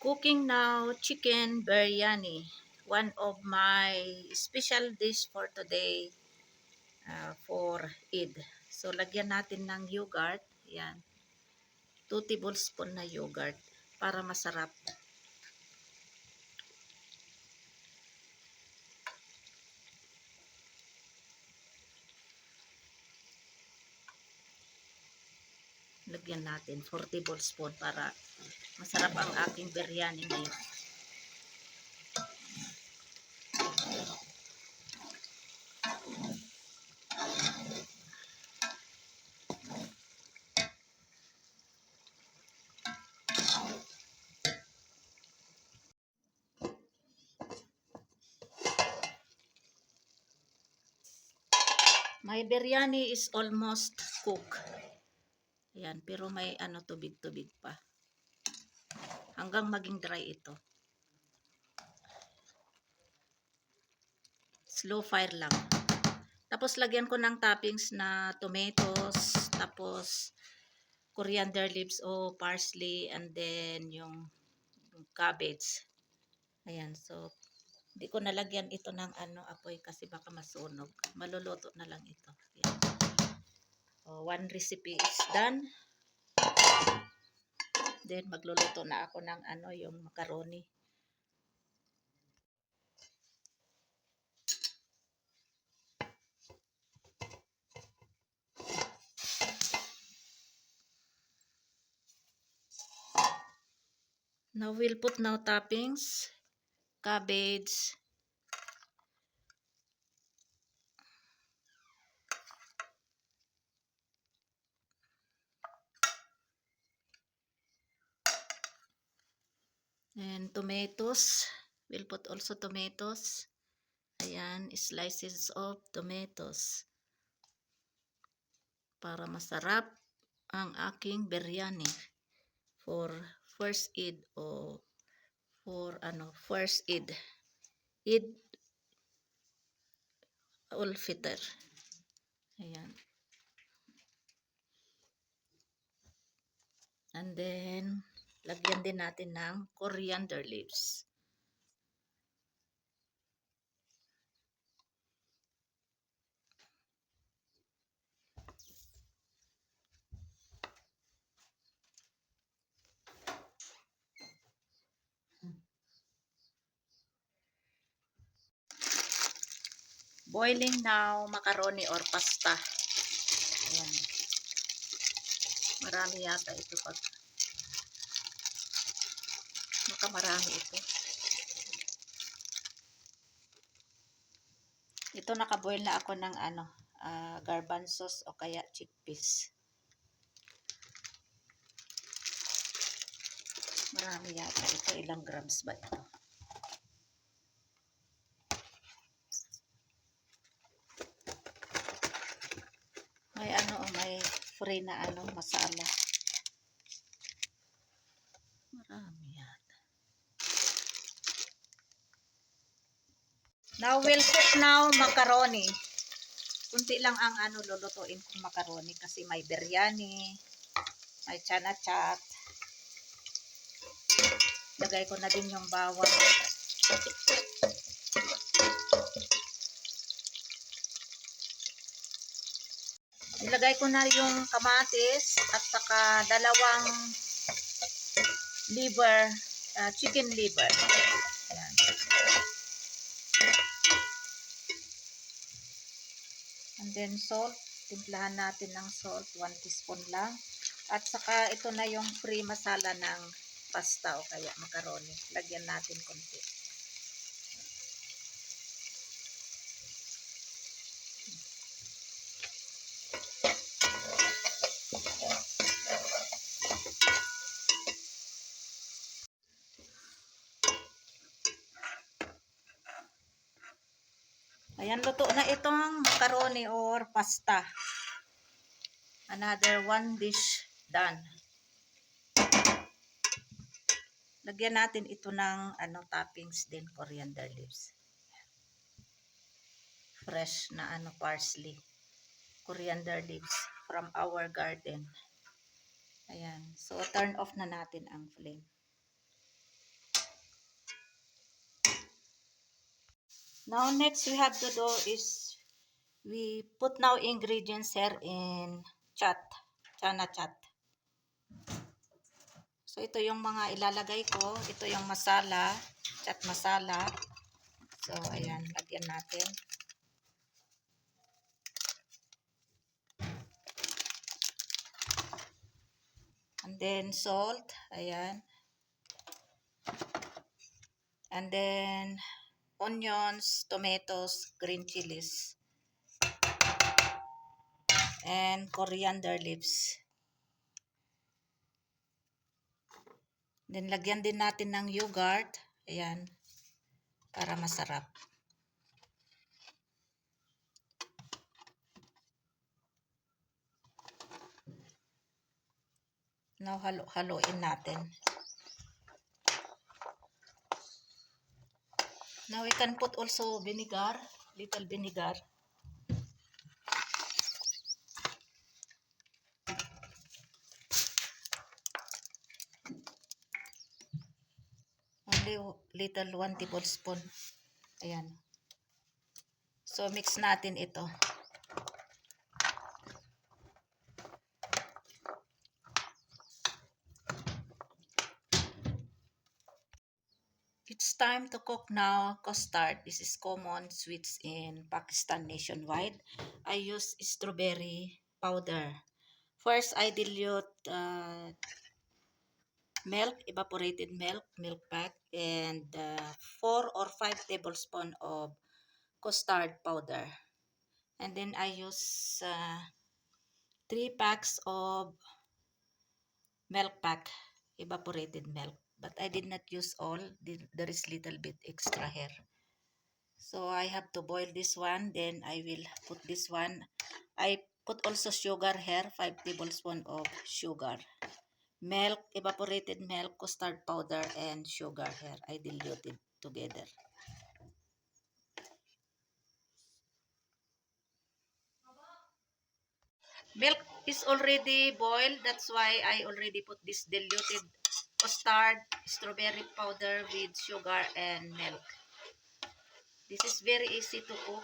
Cooking now chicken biryani. One of my special dish for today for Eid. So lagyan natin ng yogurt. Yan. 2 tablespoon na yogurt para masarap. Lagyan natin 4 tablespoon para masarap ang aking biryani ngayon. My biryani is almost cooked. Ayan, pero may tubig-tubig pa. Hanggang maging dry ito. Slow fire lang. Tapos lagyan ko ng toppings na tomatoes, tapos coriander leaves o parsley, and then yung cabbage. Ayan, so hindi ko nalagyan ito ng apoy kasi baka masunog. Maluluto na lang ito. Ayan. One recipe is done. Then magluluto na ako ng yung macaroni. Now we'll put now toppings, cabbage, and tomatoes. We'll put also tomatoes. Ayan, slices of tomatoes. Para masarap ang aking biryani for first Eid o for first Eid. Eid ul-Fitr. Ayan. And then lagyan din natin ng coriander leaves. Boiling now macaroni or pasta. Ayan. Marami yata ito pag marami ito. Ito nakaboil na ako ng garbanzos o kaya chickpeas. Marami yata ito. Ilang grams ba ito? May free na masala. Marami yata. Now we'll cook now macaroni. Kunti lang ang lulutuin kong macaroni kasi may biryani, may chana chat. Lagay ko na din yung bawang. Ilagay ko na yung kamatis at saka dalawang liver, chicken liver. Ayan. And then salt, timplahan natin ng salt, 1 teaspoon lang. At saka ito na yung free masala ng pasta o kaya macaroni. Lagyan natin konti. Ayan, luto na itong macaroni or pasta. Another one dish done. Lagyan natin ito ng toppings din, coriander leaves. Fresh na parsley. Coriander leaves from our garden. Ayan. So turn off na natin ang flame. Now next we have to do is we put now ingredients here in chana chat. So ito yung mga ilalagay ko, ito yung masala, chat masala. So ayan, lagyan natin. And then salt, ayan. And then onions, tomatoes, green chilies, and coriander leaves. Then lagyan din natin ng yogurt, ayan, para masarap. Now halo-haloin natin. Now we can put also vinegar, little vinegar. Only little 1 tablespoon. Ayan. So mix natin ito. It's time to cook now custard. This is common sweets in Pakistan nationwide. I use strawberry powder. First, I dilute milk, evaporated milk, milk pack, and 4 or 5 tablespoons of custard powder. And then I use 3 packs of milk pack, evaporated milk. But I did not use all. There is little bit extra here. So I have to boil this one. Then I will put this one. I put also sugar here, 5 tablespoons of sugar. Milk, evaporated milk, custard powder, and sugar here. I diluted together. Milk is already boiled. That's why I already put this diluted custard, strawberry powder with sugar and milk. This is very easy to cook.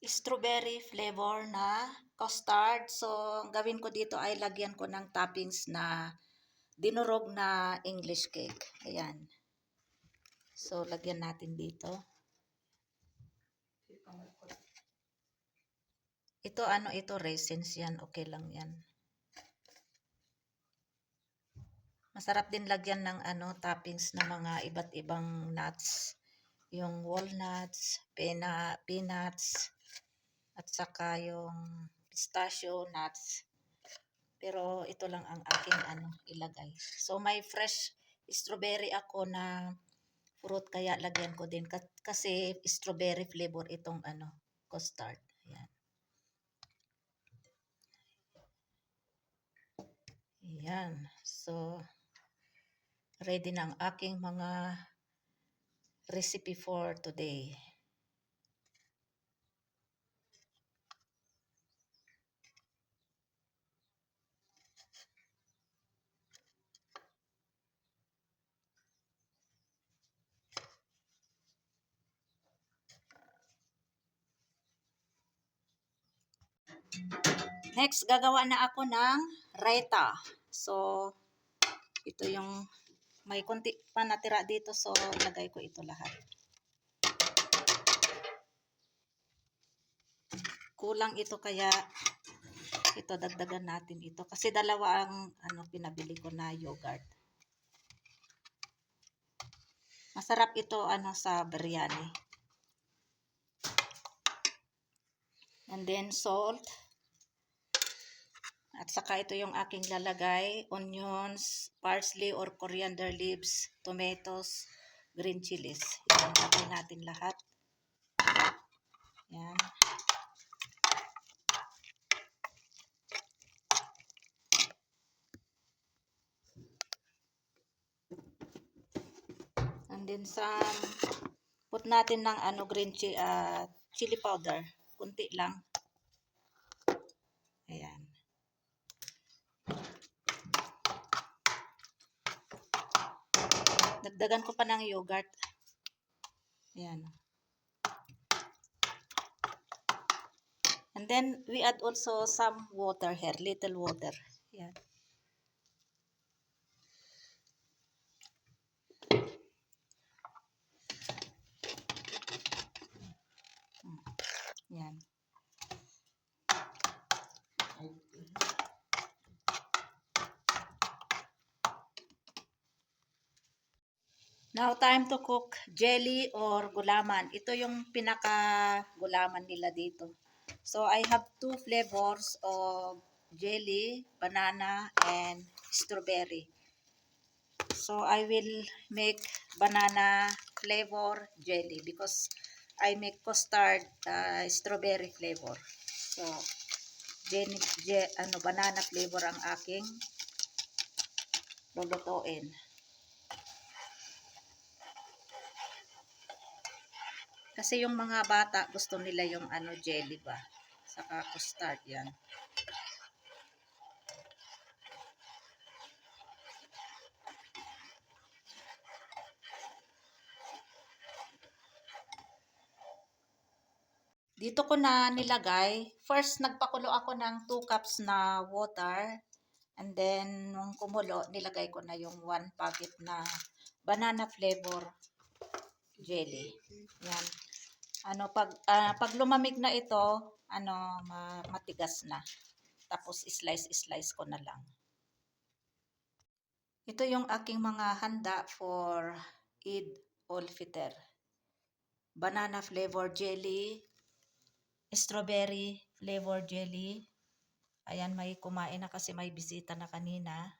Strawberry flavor na custard. So, gawin ko dito ay lagyan ko ng toppings na dinurog na English cake. Ayan. So, lagyan natin dito. Ito, ano ito, raisins yan. Okay lang yan. Masarap din lagyan ng ano, toppings na mga iba't ibang nuts. Yung walnuts, peanuts, at saka yung pistachio nuts. Pero ito lang ang aking ano, ilagay. So may fresh strawberry ako na fruit kaya lagyan ko din kasi strawberry flavor itong ano, custard. Ayan. Ayan. So ready na ang aking mga recipe for today. Next, gagawa na ako ng raita. So, ito yung may konti pa natira dito. So, lagay ko ito lahat. Kulang ito kaya ito dagdagan natin ito. Kasi dalawa ang ano, pinabili ko na yogurt. Masarap ito ano sa biryani. And then salt. At saka ito yung aking lalagay, onions, parsley or coriander leaves, tomatoes, green chilies. Yan, lagay natin lahat. Yan. And then some, put natin ng ano, green chili, chili powder. Kunti lang. Ayan. Dagdagan ko pa ng yogurt. Ayan. And then, we add also some water here. Little water. Ayan. Ayan. Now, time to cook jelly or gulaman. Ito yung pinaka-gulaman nila dito. So, I have two flavors of jelly, banana, and strawberry. So, I will make banana flavor jelly because I make custard strawberry flavor. So, banana flavor ang aking lulutuin. Kasi yung mga bata, gusto nila yung jelly ba? Saka custard yan. Dito ko na nilagay. First, nagpakulo ako ng 2 cups na water. And then, nung kumulo, nilagay ko na yung 1 packet na banana flavor jelly. Yan. Pag lumamig na ito, matigas na. Tapos, slice ko na lang. Ito yung aking mga handa for Eid ul-Fitr. Banana flavor jelly, strawberry flavor jelly. Ayan, may kumain na kasi may bisita na kanina.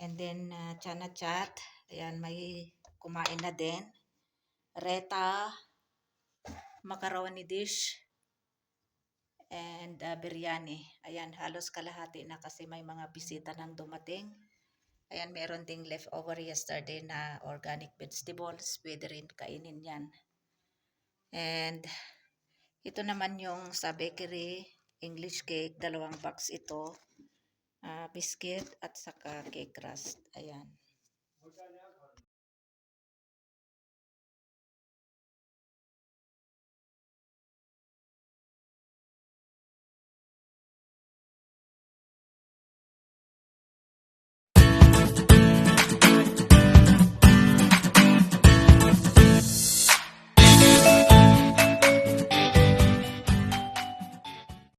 And then, chana chat. Ayan, may kumain na din. Reta, macaroni dish, and biryani. Ayan, halos kalahati na kasi may mga bisita nang dumating. Ayan, meron ding leftover yesterday na organic vegetables. Pwede rin kainin yan. And, ito naman yung sa bakery, English cake, 2 box ito. Biscuit at saka cake crust. Ayan.